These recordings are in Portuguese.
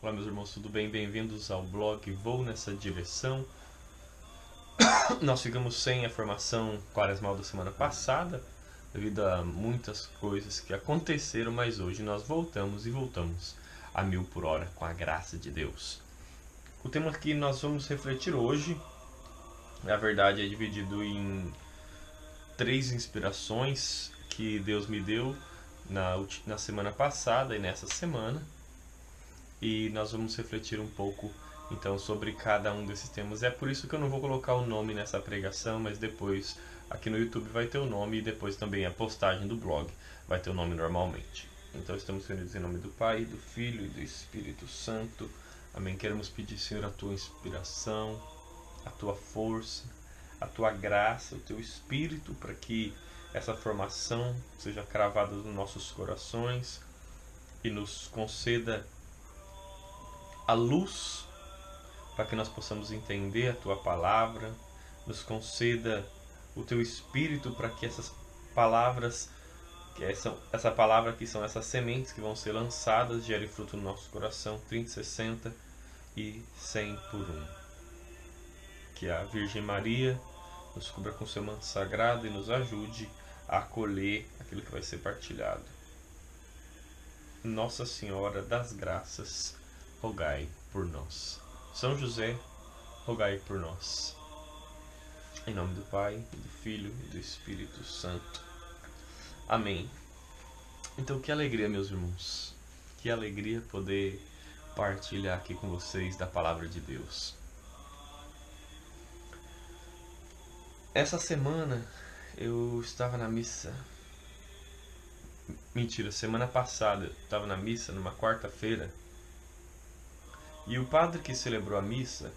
Olá meus irmãos, tudo bem? Bem-vindos ao blog Vou Nessa Direção. Nós ficamos sem a formação quaresmal da semana passada, devido a muitas coisas que aconteceram, mas hoje nós voltamos a 1000 por hora, com a graça de Deus. O tema que nós vamos refletir hoje, na verdade, é dividido em 3 inspirações que Deus me deu na semana passada e nessa semana. E nós vamos refletir um pouco então sobre cada um desses temas. É por isso que eu não vou colocar o nome nessa pregação, mas depois aqui no YouTube vai ter o nome e depois também a postagem do blog vai ter o nome normalmente. Então estamos reunidos em nome do Pai, do Filho e do Espírito Santo. Amém. Queremos pedir, Senhor, a tua inspiração, a tua força, a tua graça, o teu Espírito, para que essa formação seja cravada nos nossos corações e nos conceda a luz para que nós possamos entender a tua palavra, nos conceda o teu Espírito para que essas palavras, essa palavra que são essas sementes que vão ser lançadas, gerem fruto no nosso coração, 30, 60 e 100 por 1. Que a Virgem Maria nos cubra com seu manto sagrado e nos ajude a acolher aquilo que vai ser partilhado. Nossa Senhora das Graças, rogai por nós. São José, rogai por nós. Em nome do Pai, e do Filho e do Espírito Santo. Amém. Então, que alegria, meus irmãos. Que alegria poder partilhar aqui com vocês da palavra de Deus. Essa semana eu estava na missa. Mentira, semana passada eu estava na missa numa quarta-feira. E o padre que celebrou a missa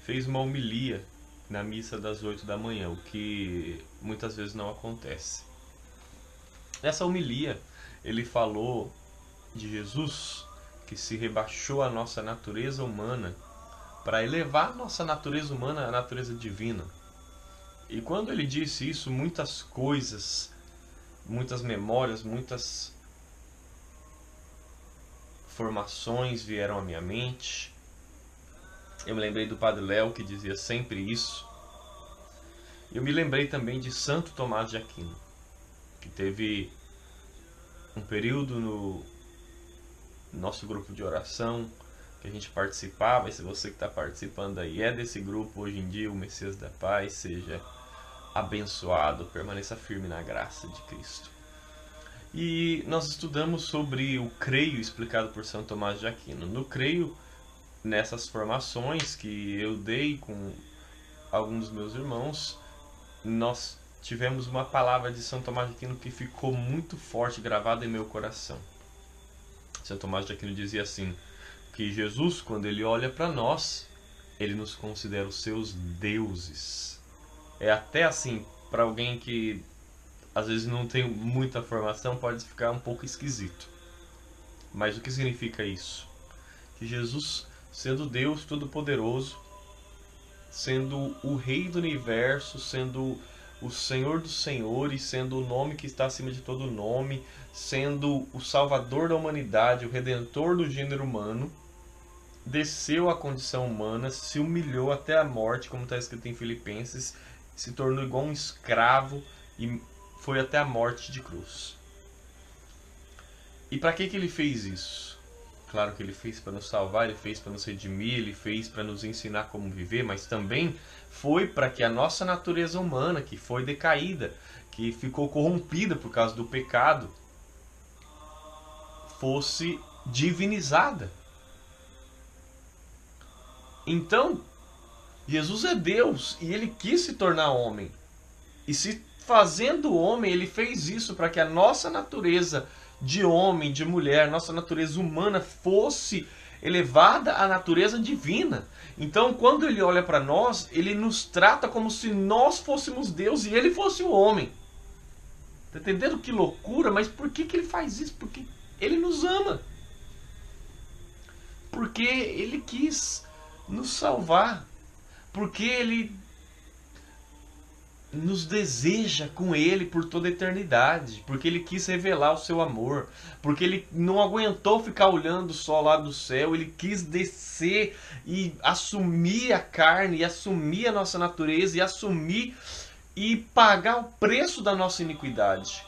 fez uma homilia na missa das 8 da manhã, o que muitas vezes não acontece. Nessa homilia, ele falou de Jesus, que se rebaixou a nossa natureza humana para elevar a nossa natureza humana à natureza divina. E quando ele disse isso, muitas coisas, muitas memórias, muitas formações vieram à minha mente. Eu me lembrei do Padre Léo, que dizia sempre isso. Eu me lembrei também de Santo Tomás de Aquino, que teve um período no nosso grupo de oração que a gente participava. E se você que está participando aí é desse grupo hoje em dia, o Messias da Paz, seja abençoado, permaneça firme na graça de Cristo. E nós estudamos sobre o creio explicado por São Tomás de Aquino. No creio, nessas formações que eu dei com alguns dos meus irmãos, nós tivemos uma palavra de São Tomás de Aquino que ficou muito forte, gravada em meu coração. São Tomás de Aquino dizia assim, que Jesus, quando ele olha para nós, ele nos considera os seus deuses. É até assim, para alguém que às vezes não tem muita formação, pode ficar um pouco esquisito. Mas o que significa isso? Que Jesus, sendo Deus Todo-Poderoso, sendo o Rei do Universo, sendo o Senhor dos Senhores, sendo o nome que está acima de todo nome, sendo o Salvador da humanidade, o Redentor do gênero humano, desceu à condição humana, se humilhou até a morte, como está escrito em Filipenses, se tornou igual um escravo e foi até a morte de cruz. E para que ele fez isso? Claro que ele fez para nos salvar, ele fez para nos redimir, ele fez para nos ensinar como viver, mas também foi para que a nossa natureza humana, que foi decaída, que ficou corrompida por causa do pecado, fosse divinizada. Então, Jesus é Deus e ele quis se tornar homem. E se fazendo homem, ele fez isso para que a nossa natureza de homem, de mulher, nossa natureza humana fosse elevada à natureza divina. Então, quando ele olha para nós, ele nos trata como se nós fôssemos Deus e ele fosse o homem. Tá entendendo que loucura? Mas por que ele faz isso? Porque ele nos ama. Porque ele quis nos salvar. Porque ele nos deseja com Ele por toda a eternidade, porque Ele quis revelar o seu amor, porque Ele não aguentou ficar olhando só lá do céu, Ele quis descer e assumir a carne, e assumir a nossa natureza, e assumir e pagar o preço da nossa iniquidade,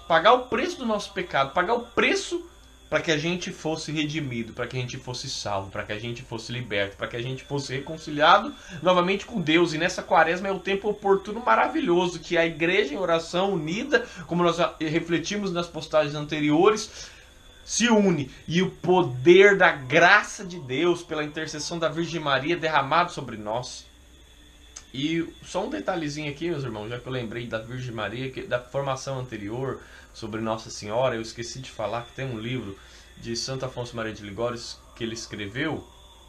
pagar o preço do nosso pecado, pagar o preço para que a gente fosse redimido, para que a gente fosse salvo, para que a gente fosse liberto, para que a gente fosse reconciliado novamente com Deus. E nessa quaresma é o tempo oportuno maravilhoso que a igreja em oração unida, como nós refletimos nas postagens anteriores, se une, e o poder da graça de Deus pela intercessão da Virgem Maria derramado sobre nós. E só um detalhezinho aqui, meus irmãos, já que eu lembrei da Virgem Maria, da formação anterior sobre Nossa Senhora, eu esqueci de falar que tem um livro de Santo Afonso Maria de Ligório que ele escreveu,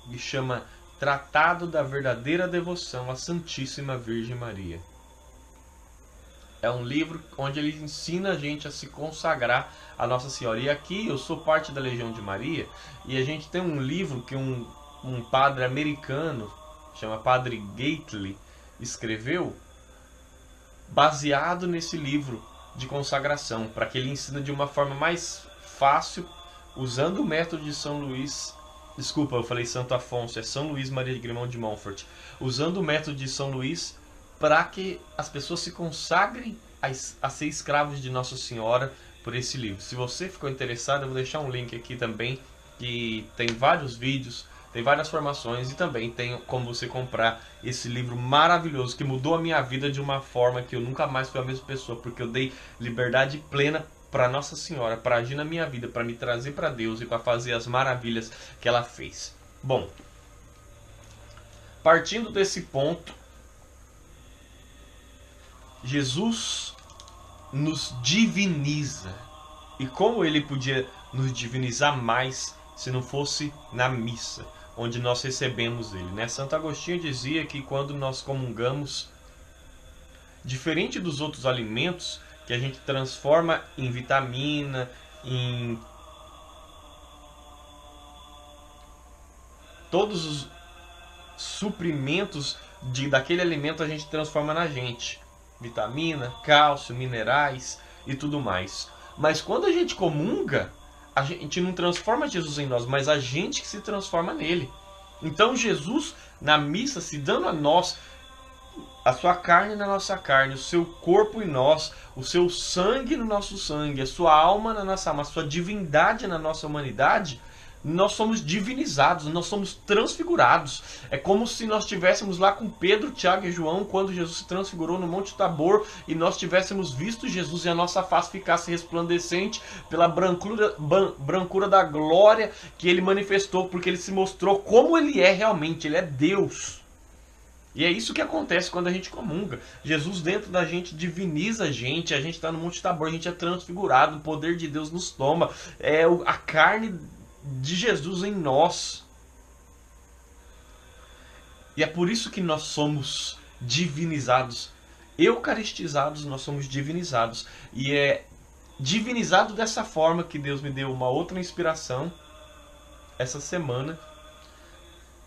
que chama Tratado da Verdadeira Devoção à Santíssima Virgem Maria. É um livro onde ele ensina a gente a se consagrar a Nossa Senhora. E aqui eu sou parte da Legião de Maria, e a gente tem um livro que um padre americano, chama Padre Gately, escreveu, baseado nesse livro de consagração, para que ele ensina de uma forma mais fácil, usando o método de São Luís, desculpa, eu falei Santo Afonso, é São Luís Maria de Grimão de Montfort, usando o método de São Luís para que as pessoas se consagrem a ser escravos de Nossa Senhora por esse livro. Se você ficou interessado, eu vou deixar um link aqui também, que tem vários vídeos, tem várias formações, e também tem como você comprar esse livro maravilhoso que mudou a minha vida de uma forma que eu nunca mais fui a mesma pessoa, porque eu dei liberdade plena para Nossa Senhora, para agir na minha vida, para me trazer para Deus e para fazer as maravilhas que ela fez. Bom, partindo desse ponto, Jesus nos diviniza. E como ele podia nos divinizar mais se não fosse na missa, onde nós recebemos ele, né? Santo Agostinho dizia que quando nós comungamos, diferente dos outros alimentos que a gente transforma em vitamina, em todos os suprimentos daquele alimento, a gente transforma na gente, vitamina, cálcio, minerais e tudo mais. Mas quando a gente comunga, a gente não transforma Jesus em nós, mas a gente que se transforma nele. Então Jesus, na missa, se dando a nós, a sua carne na nossa carne, o seu corpo em nós, o seu sangue no nosso sangue, a sua alma na nossa alma, a sua divindade na nossa humanidade, nós somos divinizados, nós somos transfigurados. É como se nós estivéssemos lá com Pedro, Tiago e João, quando Jesus se transfigurou no Monte Tabor, e nós tivéssemos visto Jesus e a nossa face ficasse resplandecente pela brancura da glória que ele manifestou, porque ele se mostrou como ele é realmente, ele é Deus. E é isso que acontece quando a gente comunga. Jesus dentro da gente diviniza a gente está no Monte Tabor, a gente é transfigurado, o poder de Deus nos toma, é a carne de Jesus em nós. E é por isso que nós somos divinizados, eucaristizados, nós somos divinizados. E é divinizado dessa forma que Deus me deu uma outra inspiração essa semana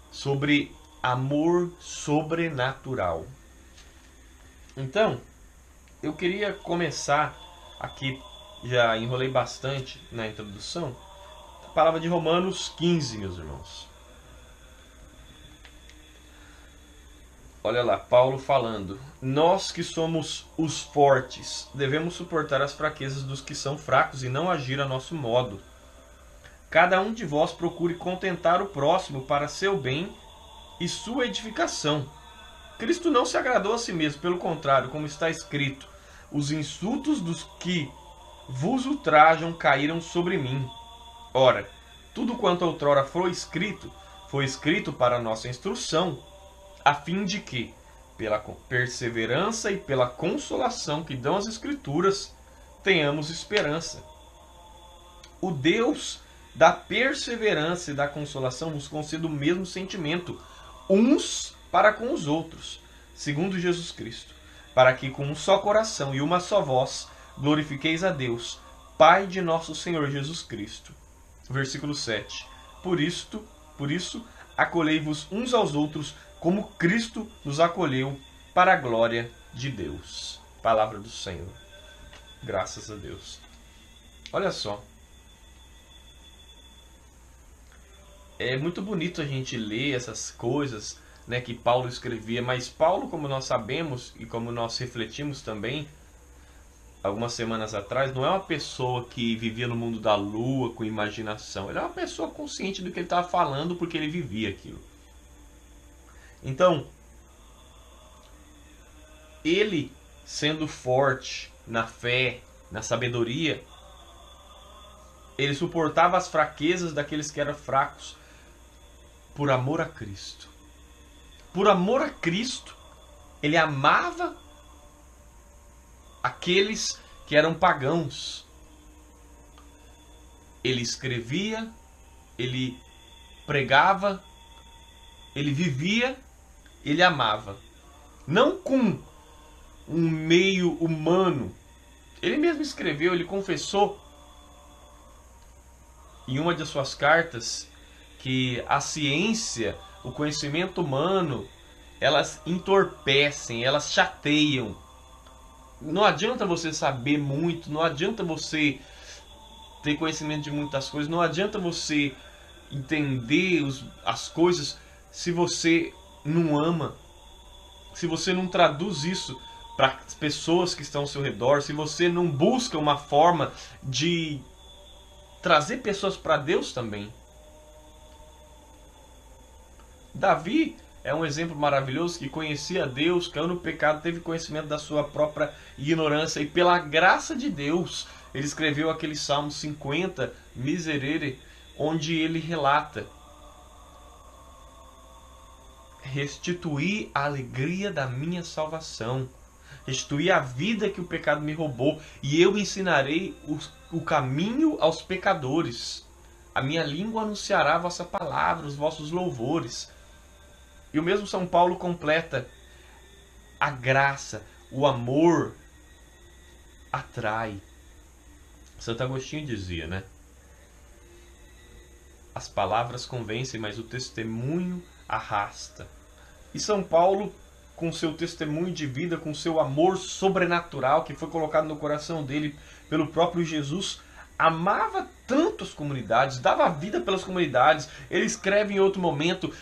sobre amor sobrenatural. Então, eu queria começar aqui, já enrolei bastante na introdução, a palavra de Romanos 15, meus irmãos. Olha lá, Paulo falando: nós que somos os fortes, devemos suportar as fraquezas dos que são fracos e não agir a nosso modo. Cada um de vós procure contentar o próximo para seu bem e sua edificação. Cristo não se agradou a si mesmo, pelo contrário, como está escrito: os insultos dos que vos ultrajam caíram sobre mim. Ora, tudo quanto outrora foi escrito para a nossa instrução, a fim de que, pela perseverança e pela consolação que dão as Escrituras, tenhamos esperança. O Deus da perseverança e da consolação nos conceda o mesmo sentimento, uns para com os outros, segundo Jesus Cristo, para que com um só coração e uma só voz glorifiqueis a Deus, Pai de nosso Senhor Jesus Cristo. Versículo 7. Por isso, acolhei-vos uns aos outros, como Cristo nos acolheu, para a glória de Deus. Palavra do Senhor. Graças a Deus. Olha só. É muito bonito a gente ler essas coisas, né, que Paulo escrevia, mas Paulo, como nós sabemos e como nós refletimos também algumas semanas atrás, não é uma pessoa que vivia no mundo da lua com imaginação. Ele é uma pessoa consciente do que ele estava falando porque ele vivia aquilo. Então, ele sendo forte na fé, na sabedoria, ele suportava as fraquezas daqueles que eram fracos por amor a Cristo. Por amor a Cristo, ele amava aqueles que eram pagãos. Ele escrevia, ele pregava, ele vivia, ele amava. Não com um meio humano. Ele mesmo escreveu, ele confessou em uma de suas cartas que a ciência, o conhecimento humano, elas entorpecem, elas chateiam. Não adianta você saber muito, não adianta você ter conhecimento de muitas coisas, não adianta você entender as coisas se você não ama, se você não traduz isso para as pessoas que estão ao seu redor, se você não busca uma forma de trazer pessoas para Deus também. Davi é um exemplo maravilhoso que conhecia Deus, caiu no pecado, teve conhecimento da sua própria ignorância e pela graça de Deus, ele escreveu aquele Salmo 50, Miserere, onde ele relata: restituir a alegria da minha salvação, restituir a vida que o pecado me roubou, e eu ensinarei o caminho aos pecadores. A minha língua anunciará a vossa palavra, os vossos louvores. E o mesmo São Paulo completa: a graça, o amor atrai. Santo Agostinho dizia, né? As palavras convencem, mas o testemunho arrasta. E São Paulo, com seu testemunho de vida, com seu amor sobrenatural que foi colocado no coração dele pelo próprio Jesus, amava tanto as comunidades, dava vida pelas comunidades. Ele escreve em outro momento: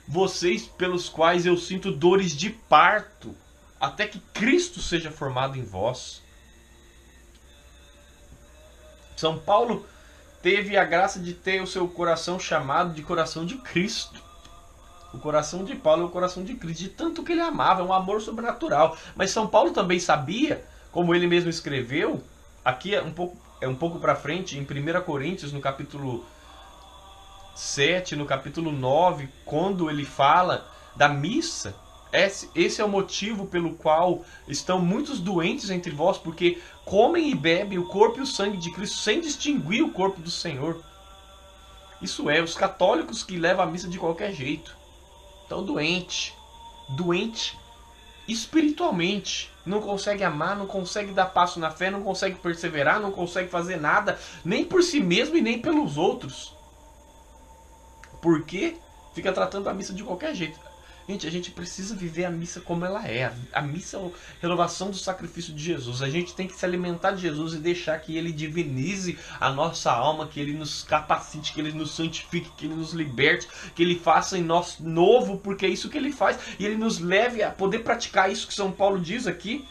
vocês pelos quais eu sinto dores de parto, até que Cristo seja formado em vós. São Paulo teve a graça de ter o seu coração chamado de coração de Cristo. O coração de Paulo é o coração de Cristo, de tanto que ele amava, é um amor sobrenatural. Mas São Paulo também sabia, como ele mesmo escreveu, aqui é um pouco para frente, em 1 Coríntios, no capítulo 7, no capítulo 9, quando ele fala da missa. Esse é o motivo pelo qual estão muitos doentes entre vós, porque comem e bebem o corpo e o sangue de Cristo sem distinguir o corpo do Senhor. Isso é, os católicos que levam a missa de qualquer jeito. Estão doente espiritualmente. Não consegue amar, não consegue dar passo na fé, não consegue perseverar, não consegue fazer nada, nem por si mesmo e nem pelos outros. Porque fica tratando a missa de qualquer jeito. Gente, a gente precisa viver a missa como ela é. A missa é a renovação do sacrifício de Jesus. A gente tem que se alimentar de Jesus e deixar que ele divinize a nossa alma, que ele nos capacite, que ele nos santifique, que ele nos liberte, que ele faça em nós novo, porque é isso que ele faz. E ele nos leve a poder praticar isso que São Paulo diz aqui.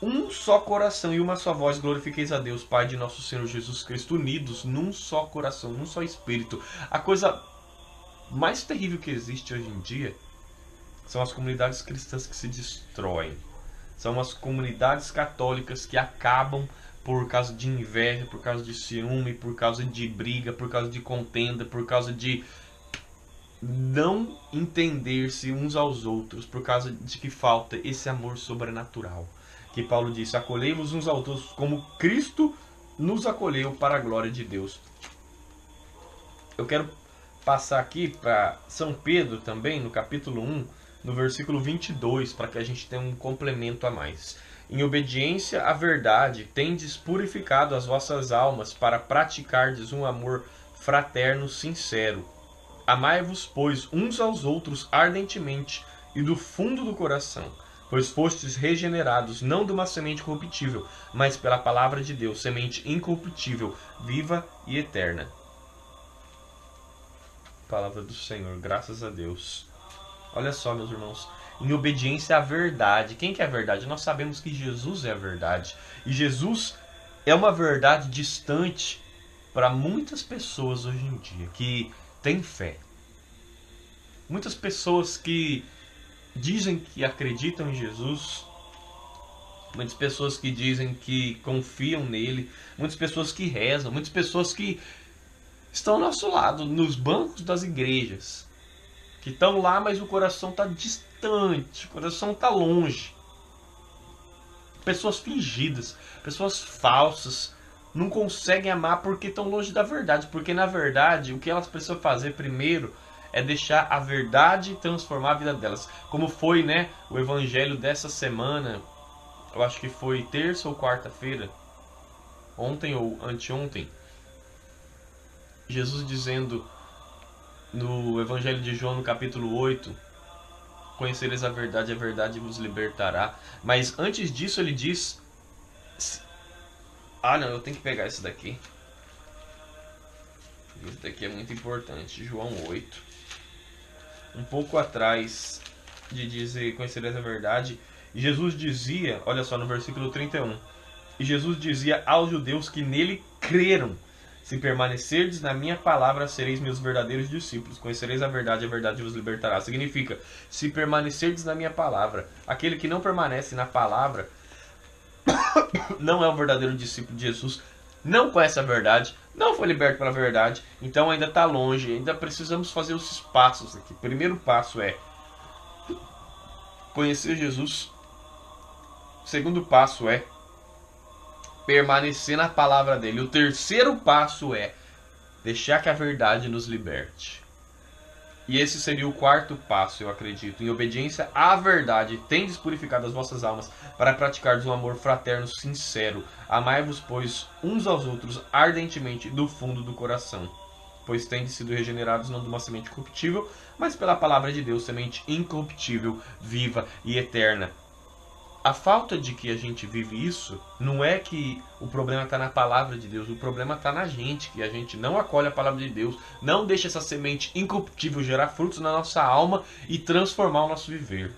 Um só coração e uma só voz glorifiqueis a Deus, Pai de nosso Senhor Jesus Cristo, unidos num só coração, num só espírito. A coisa mais terrível que existe hoje em dia são as comunidades cristãs que se destroem. São as comunidades católicas que acabam por causa de inveja, por causa de ciúme, por causa de briga, por causa de contenda, por causa de não entender-se uns aos outros, por causa de que falta esse amor sobrenatural. Que Paulo disse: acolhei-vos uns aos outros como Cristo nos acolheu para a glória de Deus. Eu quero passar aqui para São Pedro também, no capítulo 1, no versículo 22, para que a gente tenha um complemento a mais. Em obediência à verdade, tendes purificado as vossas almas para praticardes um amor fraterno sincero. Amai-vos, pois, uns aos outros ardentemente e do fundo do coração, pois fostes regenerados, não de uma semente corruptível, mas pela palavra de Deus, semente incorruptível, viva e eterna. Palavra do Senhor, graças a Deus. Olha só, meus irmãos, em obediência à verdade. Quem que é a verdade? Nós sabemos que Jesus é a verdade. E Jesus é uma verdade distante para muitas pessoas hoje em dia, que têm fé. Muitas pessoas que dizem que acreditam em Jesus, muitas pessoas que dizem que confiam nele, muitas pessoas que rezam, muitas pessoas que estão ao nosso lado, nos bancos das igrejas, que estão lá, mas o coração está distante, o coração está longe. Pessoas fingidas, pessoas falsas, não conseguem amar porque estão longe da verdade. Porque na verdade, o que elas precisam fazer primeiro é deixar a verdade transformar a vida delas. Como foi, né, o evangelho dessa semana, eu acho que foi terça ou quarta-feira, ontem ou anteontem, Jesus dizendo no evangelho de João, no capítulo 8, conhecereis a verdade vos libertará. Mas antes disso ele diz... Ah não, eu tenho que pegar esse daqui. Esse daqui é muito importante, João 8. Um pouco atrás de dizer conhecereis a verdade, Jesus dizia, olha só no versículo 31, e Jesus dizia aos judeus que nele creram: se permanecerdes na minha palavra, sereis meus verdadeiros discípulos. Conhecereis a verdade vos libertará. Significa, se permanecerdes na minha palavra. Aquele que não permanece na palavra não é um verdadeiro discípulo de Jesus, não conhece a verdade, não foi liberto pela verdade, então ainda está longe, ainda precisamos fazer os passos aqui. O primeiro passo é conhecer Jesus. O segundo passo é permanecer na palavra dele. O terceiro passo é deixar que a verdade nos liberte. E esse seria o quarto passo, eu acredito. Em obediência à verdade, tendes purificado as vossas almas para praticardes um amor fraterno sincero. Amai-vos, pois, uns aos outros ardentemente do fundo do coração. Pois tendes sido regenerados não de uma semente corruptível, mas pela palavra de Deus, semente incorruptível, viva e eterna. A falta de que a gente vive isso não é que o problema está na palavra de Deus, o problema está na gente, que a gente não acolhe a palavra de Deus, não deixa essa semente incorruptível gerar frutos na nossa alma e transformar o nosso viver.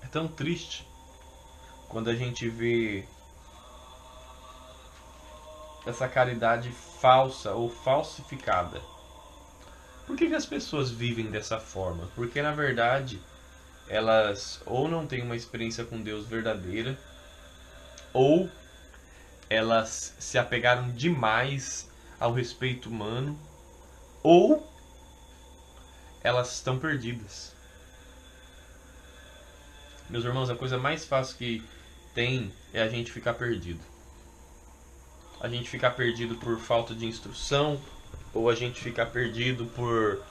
É tão triste quando a gente vê essa caridade falsa ou falsificada. Por que as pessoas vivem dessa forma? Porque na verdade elas ou não têm uma experiência com Deus verdadeira, ou elas se apegaram demais ao respeito humano, ou elas estão perdidas. Meus irmãos, a coisa mais fácil que tem é a gente ficar perdido. A gente ficar perdido por falta de instrução, ou a gente ficar perdido por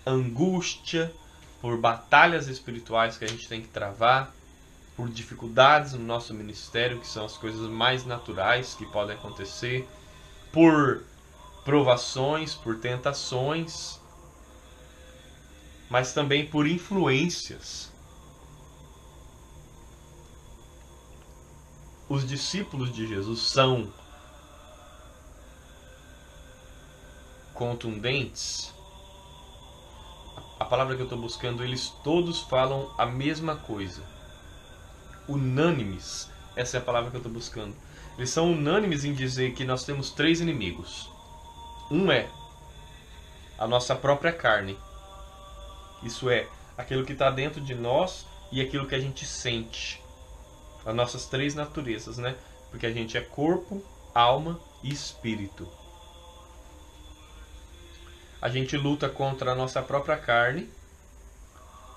angústia, por batalhas espirituais que a gente tem que travar, por dificuldades no nosso ministério, que são as coisas mais naturais que podem acontecer, por provações, por tentações, mas também por influências. Os discípulos de Jesus são contundentes. A palavra que eu estou buscando, eles todos falam a mesma coisa. Unânimes, essa é a palavra que eu estou buscando. Eles são unânimes em dizer que nós temos três inimigos. Um é a nossa própria carne. Isso é, aquilo que está dentro de nós e aquilo que a gente sente. As nossas três naturezas, né? Porque a gente é corpo, alma e espírito. A gente luta contra a nossa própria carne,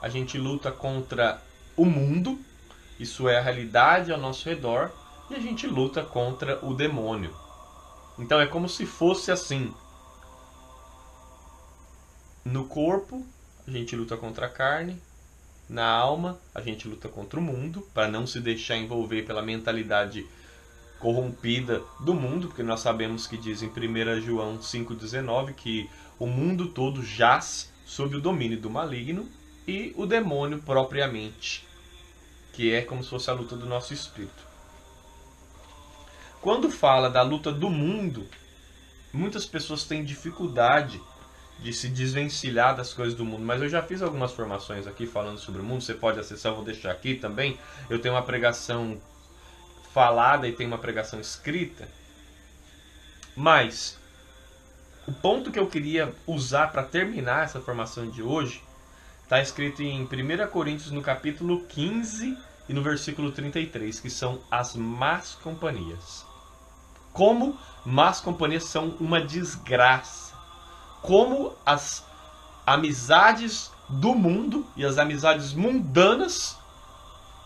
a gente luta contra o mundo, isso é a realidade ao nosso redor, e a gente luta contra o demônio. Então é como se fosse assim. No corpo, a gente luta contra a carne, na alma, a gente luta contra o mundo, para não se deixar envolver pela mentalidade corrompida do mundo, porque nós sabemos que diz em 1 João 5,19 que o mundo todo jaz sob o domínio do maligno e o demônio propriamente, que é como se fosse a luta do nosso espírito. Quando fala da luta do mundo, muitas pessoas têm dificuldade de se desvencilhar das coisas do mundo, mas eu já fiz algumas formações aqui falando sobre o mundo, você pode acessar, eu vou deixar aqui também. Eu tenho uma pregação falada e tenho uma pregação escrita, mas o ponto que eu queria usar para terminar essa formação de hoje está escrito em 1 Coríntios no capítulo 15 e no versículo 33, que são as más companhias. Como más companhias são uma desgraça. Como as amizades do mundo e as amizades mundanas,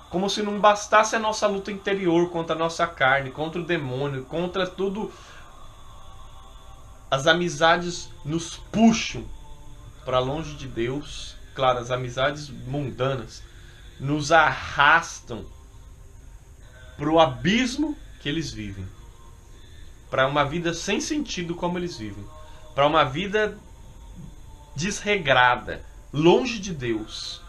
como se não bastasse a nossa luta interior contra a nossa carne, contra o demônio, contra tudo. As amizades nos puxam para longe de Deus. Claro, as amizades mundanas nos arrastam para o abismo que eles vivem, para uma vida sem sentido como eles vivem, para uma vida desregrada, longe de Deus.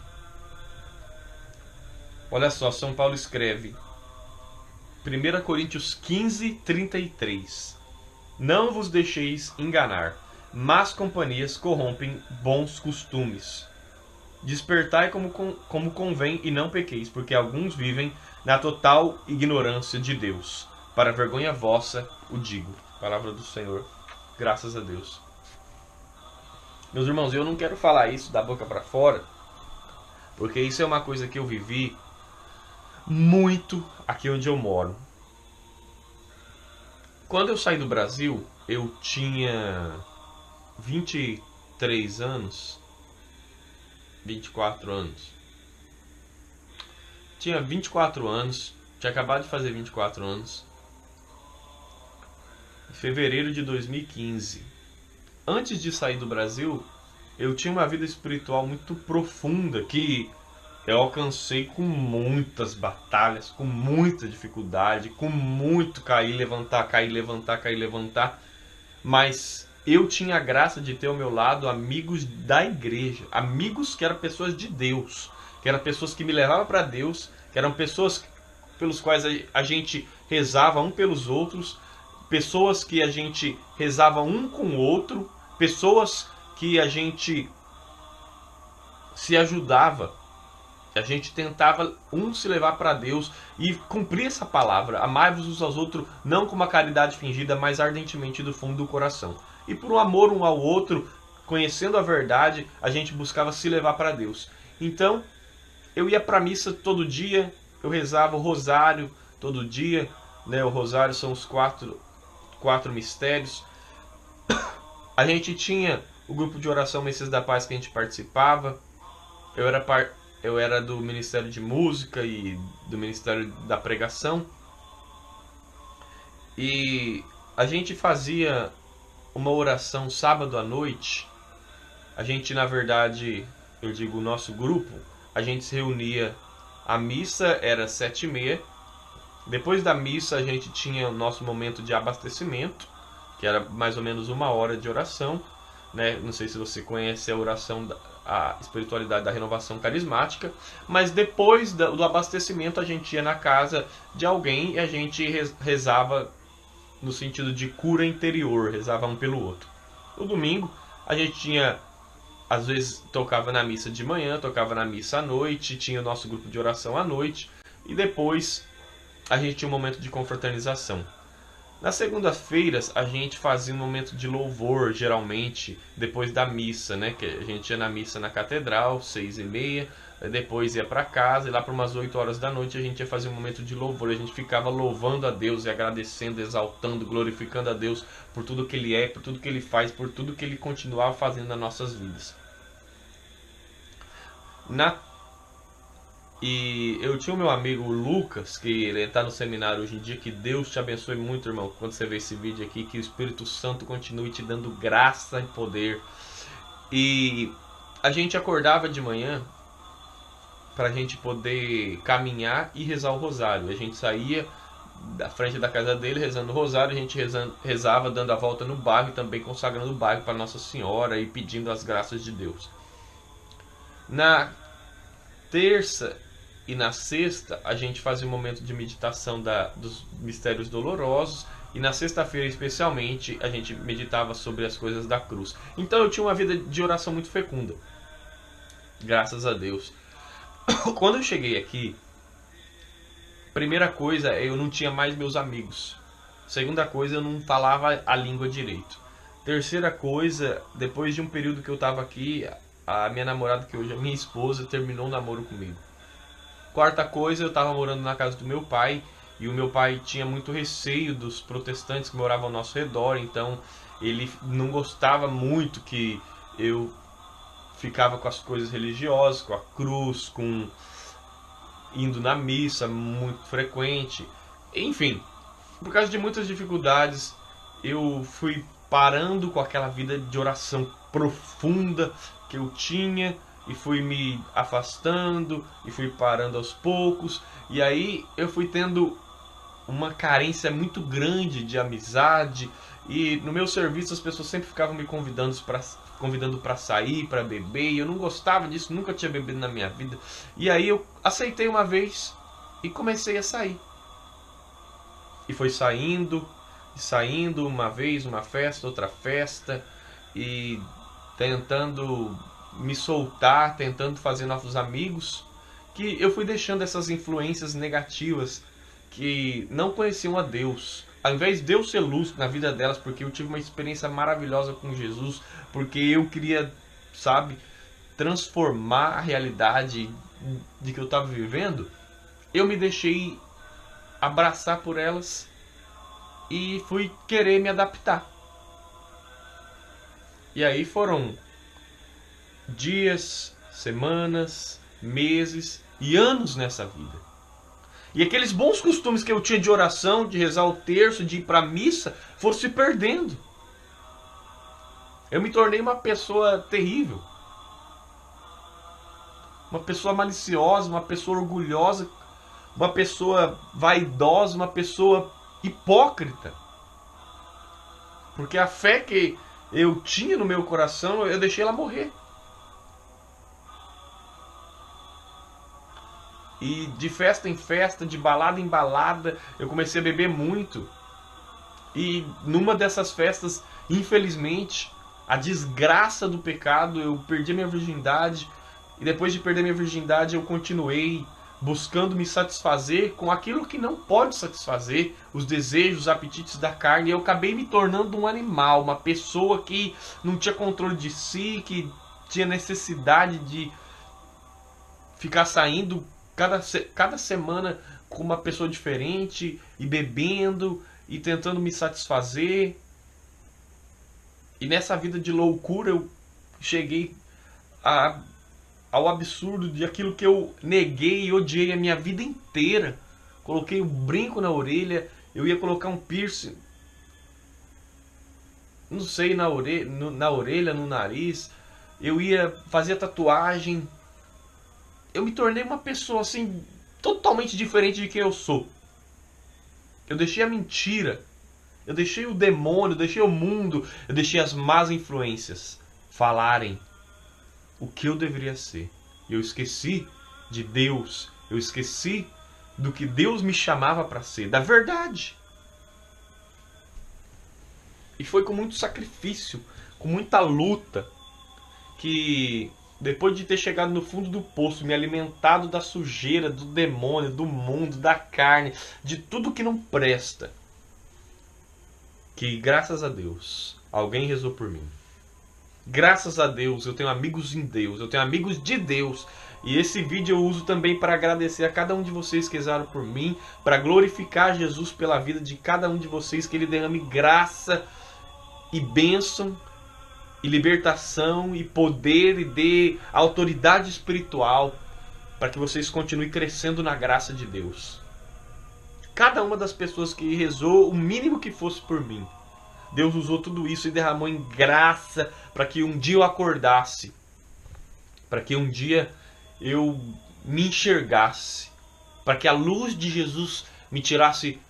Olha só, São Paulo escreve 1 Coríntios 15, 33. Não vos deixeis enganar, más companhias corrompem bons costumes. Despertai como convém e não pequeis, porque alguns vivem na total ignorância de Deus. Para a vergonha vossa o digo. Palavra do Senhor. Graças a Deus. Meus irmãos, eu não quero falar isso da boca para fora, porque isso é uma coisa que eu vivi muito aqui onde eu moro. Quando eu saí do Brasil, eu tinha 23 anos, 24 anos. Tinha 24 anos, tinha acabado de fazer 24 anos. Em fevereiro de 2015. Antes de sair do Brasil, eu tinha uma vida espiritual muito profunda que eu alcancei com muitas batalhas, com muita dificuldade, com muito cair, levantar, cair, levantar, cair, levantar. Mas eu tinha a graça de ter ao meu lado amigos da igreja, amigos que eram pessoas de Deus, que eram pessoas que me levavam para Deus, que eram pessoas pelos quais a gente rezava um pelos outros, pessoas que a gente rezava um com o outro, pessoas que a gente se ajudava. A gente tentava se levar para Deus e cumprir essa palavra. Amai-vos uns aos outros, não com uma caridade fingida, mas ardentemente do fundo do coração. E por um amor um ao outro, conhecendo a verdade, a gente buscava se levar para Deus. Então, eu ia para a missa todo dia, eu rezava o rosário todo dia, né? O rosário são os quatro mistérios. A gente tinha o grupo de oração Messias da Paz que a gente participava. Eu era do Ministério de Música e do Ministério da Pregação. E a gente fazia uma oração sábado à noite. A gente, na verdade, eu digo o nosso grupo, a gente se reunia. A missa era 7h30. Depois da missa a gente tinha o nosso momento de abastecimento, que era mais ou menos 1 hora de oração, né? Não sei se você conhece a oração, a espiritualidade da renovação carismática, mas depois do abastecimento a gente ia na casa de alguém e a gente rezava no sentido de cura interior, rezava um pelo outro. No domingo a gente tinha, às vezes tocava na missa de manhã, tocava na missa à noite, tinha o nosso grupo de oração à noite e depois a gente tinha um momento de confraternização. Nas segundas-feiras a gente fazia um momento de louvor, geralmente, depois da missa, né? Que a gente ia na missa na catedral, 6h30, depois ia para casa, e lá por umas 8 horas da noite a gente ia fazer um momento de louvor. A gente ficava louvando a Deus e agradecendo, exaltando, glorificando a Deus por tudo que Ele é, por tudo que Ele faz, por tudo que Ele continuava fazendo nas nossas vidas. E eu tinha o meu amigo Lucas, que ele está no seminário hoje em dia. Que Deus te abençoe muito, irmão, quando você vê esse vídeo aqui. Que o Espírito Santo continue te dando graça e poder. E a gente acordava de manhã para a gente poder caminhar e rezar o rosário. A gente saía da frente da casa dele, rezando o rosário. A gente rezava, dando a volta no bairro e também consagrando o bairro para Nossa Senhora e pedindo as graças de Deus. Na terça e na sexta, a gente fazia um momento de meditação dos mistérios dolorosos. E na sexta-feira, especialmente, a gente meditava sobre as coisas da cruz. Então eu tinha uma vida de oração muito fecunda. Graças a Deus. Quando eu cheguei aqui, primeira coisa, eu não tinha mais meus amigos. Segunda coisa, eu não falava a língua direito. Terceira coisa, depois de um período que eu estava aqui, a minha namorada, que hoje é minha esposa, terminou o namoro comigo. Quarta coisa, eu estava morando na casa do meu pai, e o meu pai tinha muito receio dos protestantes que moravam ao nosso redor, então ele não gostava muito que eu ficava com as coisas religiosas, com a cruz, com indo na missa muito frequente. Enfim, por causa de muitas dificuldades, eu fui parando com aquela vida de oração profunda que eu tinha, e fui me afastando, e fui parando aos poucos, e aí eu fui tendo uma carência muito grande de amizade, e no meu serviço as pessoas sempre ficavam me convidando para sair, para beber, e eu não gostava disso, nunca tinha bebido na minha vida. E aí eu aceitei uma vez e comecei a sair. E foi saindo, uma vez, uma festa, outra festa, e tentando me soltar, tentando fazer novos amigos, que eu fui deixando essas influências negativas que não conheciam a Deus. Ao invés de eu ser luz na vida delas, porque eu tive uma experiência maravilhosa com Jesus, porque eu queria, sabe, transformar a realidade de que eu estava vivendo, eu me deixei abraçar por elas e fui querer me adaptar. E aí foram dias, semanas, meses e anos nessa vida. E aqueles bons costumes que eu tinha de oração, de rezar o terço, de ir para a missa, foram se perdendo. Eu me tornei uma pessoa terrível. Uma pessoa maliciosa, uma pessoa orgulhosa, uma pessoa vaidosa, uma pessoa hipócrita. Porque a fé que eu tinha no meu coração, eu deixei ela morrer. E de festa em festa, de balada em balada, eu comecei a beber muito. E numa dessas festas, infelizmente, a desgraça do pecado, eu perdi minha virgindade. E depois de perder minha virgindade, eu continuei buscando me satisfazer com aquilo que não pode satisfazer, os desejos, os apetites da carne. E eu acabei me tornando um animal, uma pessoa que não tinha controle de si, que tinha necessidade de ficar saindo cada semana com uma pessoa diferente, e bebendo, e tentando me satisfazer. E nessa vida de loucura eu cheguei ao absurdo de aquilo que eu neguei e odiei a minha vida inteira. Coloquei um brinco na orelha, eu ia colocar um piercing, não sei, na orelha, no nariz, eu ia fazer tatuagem. Eu me tornei uma pessoa assim, totalmente diferente de quem eu sou. Eu deixei a mentira, eu deixei o demônio, eu deixei o mundo, eu deixei as más influências falarem o que eu deveria ser. Eu esqueci de Deus, eu esqueci do que Deus me chamava para ser, da verdade. E foi com muito sacrifício, com muita luta, que depois de ter chegado no fundo do poço, me alimentado da sujeira, do demônio, do mundo, da carne, de tudo que não presta, que graças a Deus, alguém rezou por mim. Graças a Deus, eu tenho amigos em Deus, eu tenho amigos de Deus. E esse vídeo eu uso também para agradecer a cada um de vocês que rezaram por mim, para glorificar Jesus pela vida de cada um de vocês, que Ele derrame graça e bênção, e libertação, e poder, e dê autoridade espiritual, para que vocês continuem crescendo na graça de Deus. Cada uma das pessoas que rezou, o mínimo que fosse por mim, Deus usou tudo isso e derramou em graça, para que um dia eu acordasse, para que um dia eu me enxergasse, para que a luz de Jesus me tirasse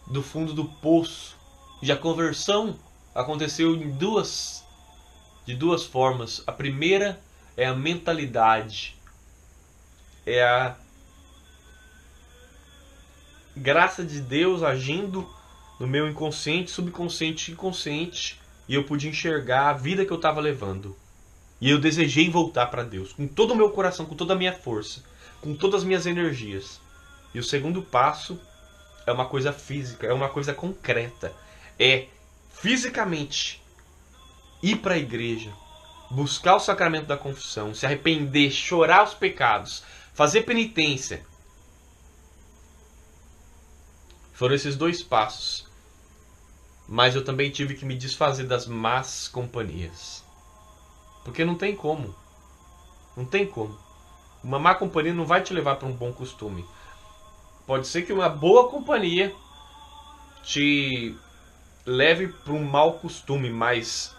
do fundo do poço. E a conversão aconteceu de duas formas. A primeira é a mentalidade. É a graça de Deus agindo no meu inconsciente, subconsciente e inconsciente. E eu pude enxergar a vida que eu estava levando. E eu desejei voltar para Deus. Com todo o meu coração, com toda a minha força. Com todas as minhas energias. E o segundo passo é uma coisa física. É uma coisa concreta. É fisicamente ir para a igreja. Buscar o sacramento da confissão. Se arrepender, chorar os pecados. Fazer penitência. Foram esses 2 passos. Mas eu também tive que me desfazer das más companhias. Porque não tem como. Não tem como. Uma má companhia não vai te levar para um bom costume. Pode ser que uma boa companhia te leve para um mau costume, mas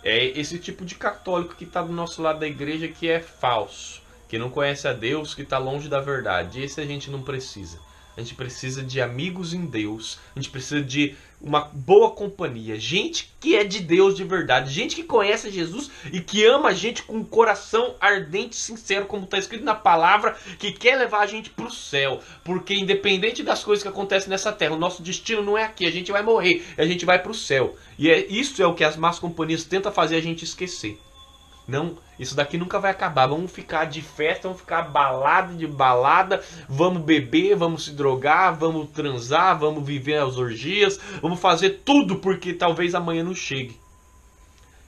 é esse tipo de católico que está do nosso lado da igreja que é falso, que não conhece a Deus, que está longe da verdade. Esse a gente não precisa. A gente precisa de amigos em Deus. A gente precisa de uma boa companhia. Gente que é de Deus de verdade. Gente que conhece Jesus e que ama a gente com um coração ardente e sincero, como está escrito na palavra, que quer levar a gente para o céu. Porque independente das coisas que acontecem nessa terra, o nosso destino não é aqui. A gente vai morrer e a gente vai para o céu. E isso é o que as más companhias tentam fazer a gente esquecer. Não, isso daqui nunca vai acabar. Vamos ficar de festa, vamos ficar de balada, vamos beber, vamos se drogar, vamos transar, vamos viver as orgias, vamos fazer tudo porque talvez amanhã não chegue.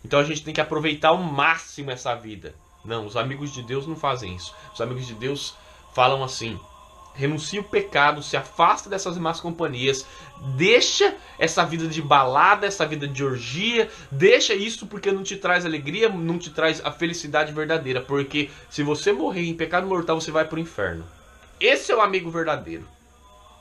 Então a gente tem que aproveitar ao máximo essa vida. Não, os amigos de Deus não fazem isso. Os amigos de Deus falam assim: renuncia o pecado, se afasta dessas más companhias, deixa essa vida de balada, essa vida de orgia, deixa isso porque não te traz alegria, não te traz a felicidade verdadeira, porque se você morrer em pecado mortal, você vai para o inferno. Esse é o amigo verdadeiro.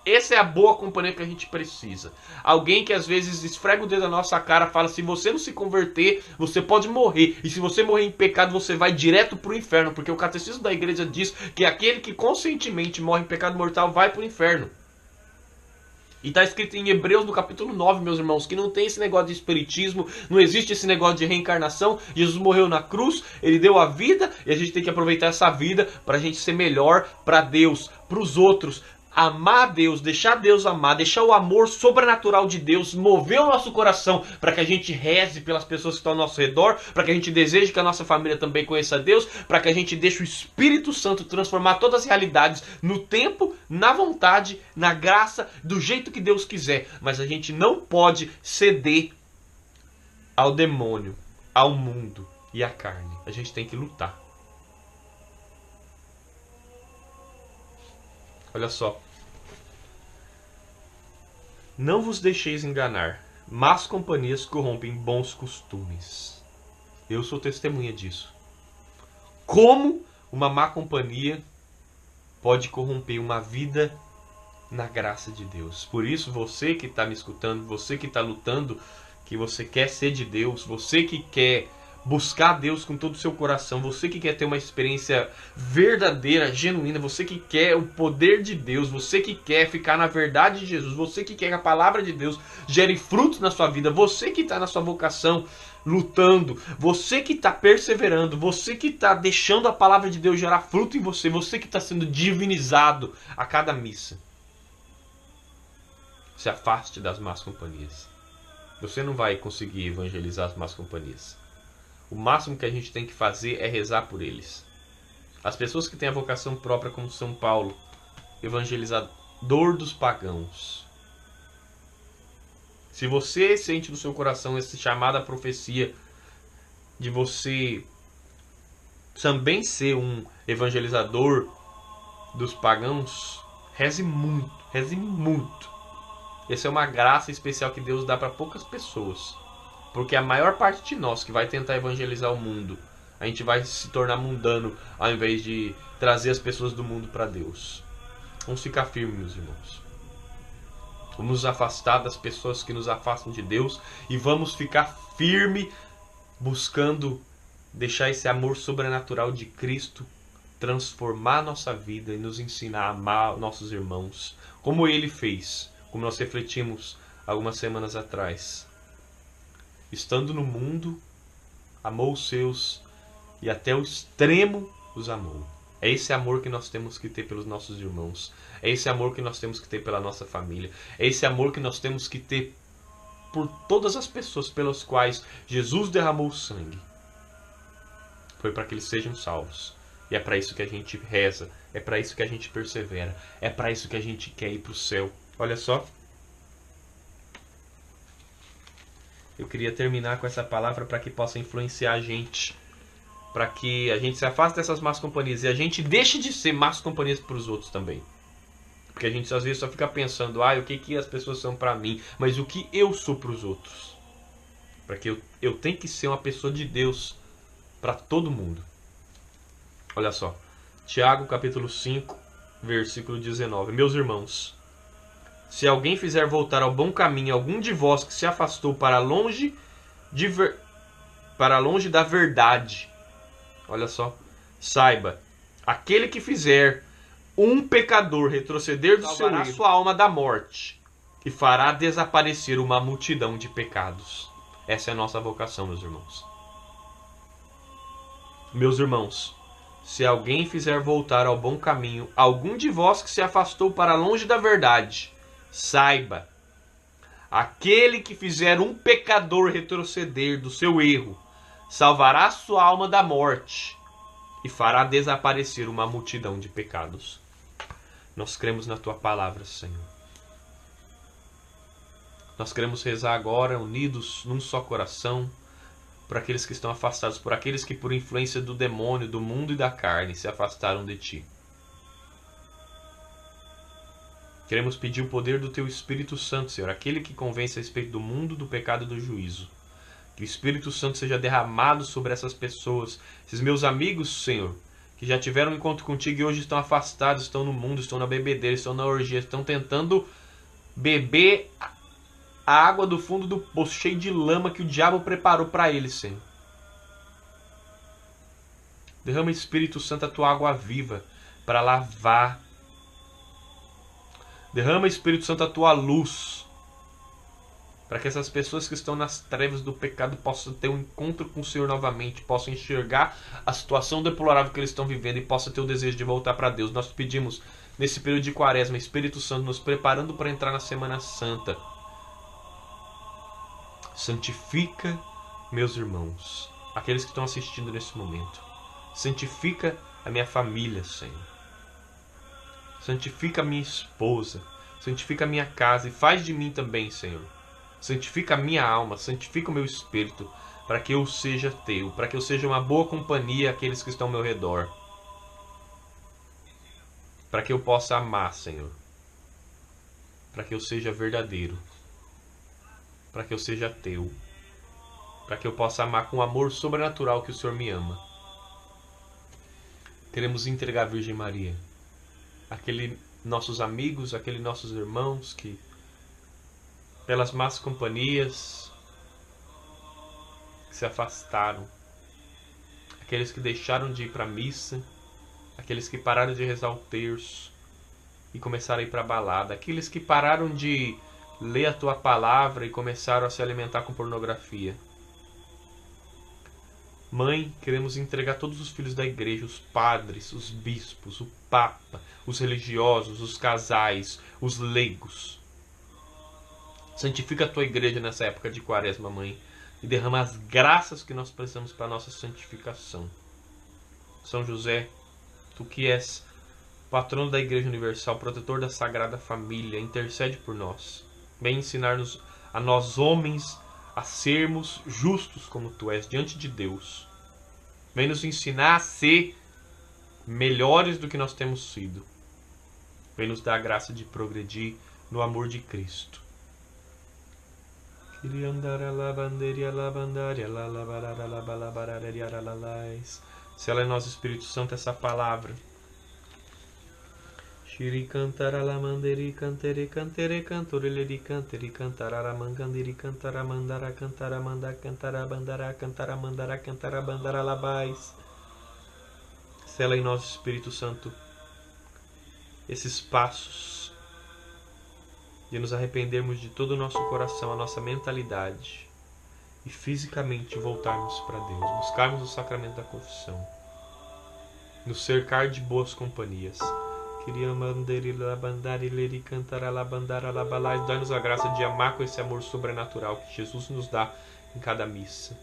Essa é a boa companhia que a gente precisa. Alguém que às vezes esfrega o dedo na nossa cara, fala: se você não se converter, você pode morrer. E se você morrer em pecado, você vai direto para o inferno. Porque o catecismo da igreja diz que aquele que conscientemente morre em pecado mortal vai para o inferno. E está escrito em Hebreus no capítulo 9, meus irmãos, que não tem esse negócio de espiritismo, não existe esse negócio de reencarnação. Jesus morreu na cruz, ele deu a vida e a gente tem que aproveitar essa vida para a gente ser melhor para Deus, para os outros. Amar a Deus, deixar Deus amar, deixar o amor sobrenatural de Deus mover o nosso coração para que a gente reze pelas pessoas que estão ao nosso redor, para que a gente deseje que a nossa família também conheça a Deus, para que a gente deixe o Espírito Santo transformar todas as realidades no tempo, na vontade, na graça, do jeito que Deus quiser. Mas a gente não pode ceder ao demônio, ao mundo e à carne. A gente tem que lutar. Olha só. Não vos deixeis enganar. Más companhias corrompem bons costumes. Eu sou testemunha disso. Como uma má companhia pode corromper uma vida na graça de Deus. Por isso, você que está me escutando, você que está lutando, que você quer ser de Deus, você que quer buscar Deus com todo o seu coração, você que quer ter uma experiência verdadeira, genuína, você que quer o poder de Deus, você que quer ficar na verdade de Jesus, você que quer que a palavra de Deus gere frutos na sua vida, você que está na sua vocação lutando, você que está perseverando, você que está deixando a palavra de Deus gerar fruto em você, você que está sendo divinizado a cada missa. Se afaste das más companhias. Você não vai conseguir evangelizar as más companhias. O máximo que a gente tem que fazer é rezar por eles. As pessoas que têm a vocação própria, como São Paulo, evangelizador dos pagãos. Se você sente no seu coração esse chamado à profecia de você também ser um evangelizador dos pagãos, reze muito, reze muito. Essa é uma graça especial que Deus dá para poucas pessoas. Porque a maior parte de nós que vai tentar evangelizar o mundo, a gente vai se tornar mundano ao invés de trazer as pessoas do mundo para Deus. Vamos ficar firmes, meus irmãos. Vamos nos afastar das pessoas que nos afastam de Deus e vamos ficar firme buscando deixar esse amor sobrenatural de Cristo transformar a nossa vida e nos ensinar a amar nossos irmãos, como Ele fez, como nós refletimos algumas semanas atrás. Estando no mundo, amou os seus e até o extremo os amou. É esse amor que nós temos que ter pelos nossos irmãos. É esse amor que nós temos que ter pela nossa família. É esse amor que nós temos que ter por todas as pessoas pelas quais Jesus derramou sangue. Foi para que eles sejam salvos. E é para isso que a gente reza. É para isso que a gente persevera. É para isso que a gente quer ir para o céu. Olha só. Eu queria terminar com essa palavra para que possa influenciar a gente. Para que a gente se afaste dessas más companhias. E a gente deixe de ser más companhias para os outros também. Porque a gente às vezes só fica pensando, o que as pessoas são para mim, mas o que eu sou para os outros. Para que eu tenho que ser uma pessoa de Deus para todo mundo. Olha só, Tiago capítulo 5, versículo 19. Meus irmãos, se alguém fizer voltar ao bom caminho algum de vós que se afastou para longe da verdade, olha só, saiba, aquele que fizer um pecador retroceder do seu erro, sua alma da morte, e fará desaparecer uma multidão de pecados. Essa é a nossa vocação, meus irmãos. Meus irmãos, se alguém fizer voltar ao bom caminho algum de vós que se afastou para longe da verdade, saiba, aquele que fizer um pecador retroceder do seu erro, salvará sua alma da morte e fará desaparecer uma multidão de pecados. Nós cremos na tua palavra, Senhor. Nós queremos rezar agora, unidos num só coração, por aqueles que estão afastados, por aqueles que por influência do demônio, do mundo e da carne se afastaram de ti. Queremos pedir o poder do teu Espírito Santo, Senhor, aquele que convence a respeito do mundo, do pecado e do juízo. Que o Espírito Santo seja derramado sobre essas pessoas, esses meus amigos, Senhor, que já tiveram um encontro contigo e hoje estão afastados, estão no mundo, estão na bebedeira, estão na orgia, estão tentando beber a água do fundo do poço, cheio de lama que o diabo preparou para eles, Senhor. Derrama, Espírito Santo, a tua água viva para lavar. Derrama, Espírito Santo, a tua luz para que essas pessoas que estão nas trevas do pecado possam ter um encontro com o Senhor novamente, possam enxergar a situação deplorável que eles estão vivendo e possam ter o desejo de voltar para Deus. Nós pedimos, nesse período de quaresma, Espírito Santo, nos preparando para entrar na Semana Santa. Santifica meus irmãos, aqueles que estão assistindo nesse momento. Santifica a minha família, Senhor. Santifica a minha esposa. Santifica a minha casa e faz de mim também, Senhor. Santifica a minha alma, santifica o meu espírito, para que eu seja teu, para que eu seja uma boa companhia àqueles que estão ao meu redor. Para que eu possa amar, Senhor. Para que eu seja verdadeiro. Para que eu seja teu. Para que eu possa amar com o amor sobrenatural que o Senhor me ama. Queremos entregar a Virgem Maria, aqueles nossos amigos, aqueles nossos irmãos que pelas más companhias que se afastaram, aqueles que deixaram de ir para a missa, aqueles que pararam de rezar o terço e começaram a ir para a balada, aqueles que pararam de ler a tua palavra e começaram a se alimentar com pornografia. Mãe, queremos entregar todos os filhos da igreja, os padres, os bispos, o papa, os religiosos, os casais, os leigos. Santifica a tua igreja nessa época de quaresma, Mãe, e derrama as graças que nós precisamos para a nossa santificação. São José, tu que és patrono da Igreja Universal, protetor da Sagrada Família, intercede por nós. Vem ensinar-nos a nós homens a sermos justos como tu és diante de Deus. Vem nos ensinar a ser melhores do que nós temos sido. Vem nos dar a graça de progredir no amor de Cristo. Sela em nós, Espírito Santo, essa palavra. Shiri cantara la manderi cantere cantere cantorelli cantere cantara mangandiri cantara mandara cantara manda cantara bandara cantara mandara cantara bandara labais. Sela em nós, Espírito Santo, esses passos de nos arrependermos de todo o nosso coração, a nossa mentalidade, e fisicamente voltarmos para Deus, buscarmos o sacramento da confissão, nos cercar de boas companhias. Dá-nos a graça de amar com esse amor sobrenatural que Jesus nos dá em cada missa.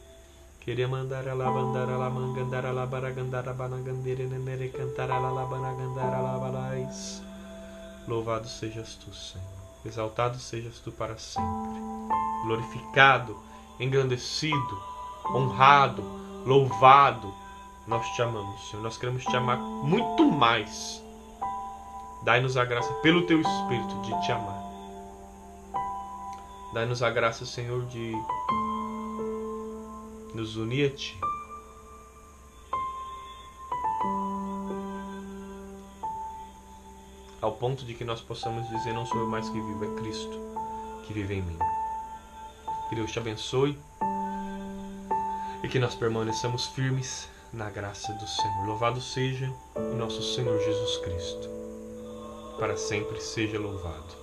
Louvado sejas tu, Senhor. Exaltado sejas tu para sempre. Glorificado, engrandecido, honrado, louvado. Nós te amamos, Senhor. Nós queremos te amar muito mais. Dai-nos a graça pelo teu Espírito de te amar. Dai-nos a graça, Senhor, de nos unir a ti. Ao ponto de que nós possamos dizer: não sou eu mais que vivo, é Cristo que vive em mim. Que Deus te abençoe e que nós permaneçamos firmes na graça do Senhor. Louvado seja o nosso Senhor Jesus Cristo. Para sempre seja louvado.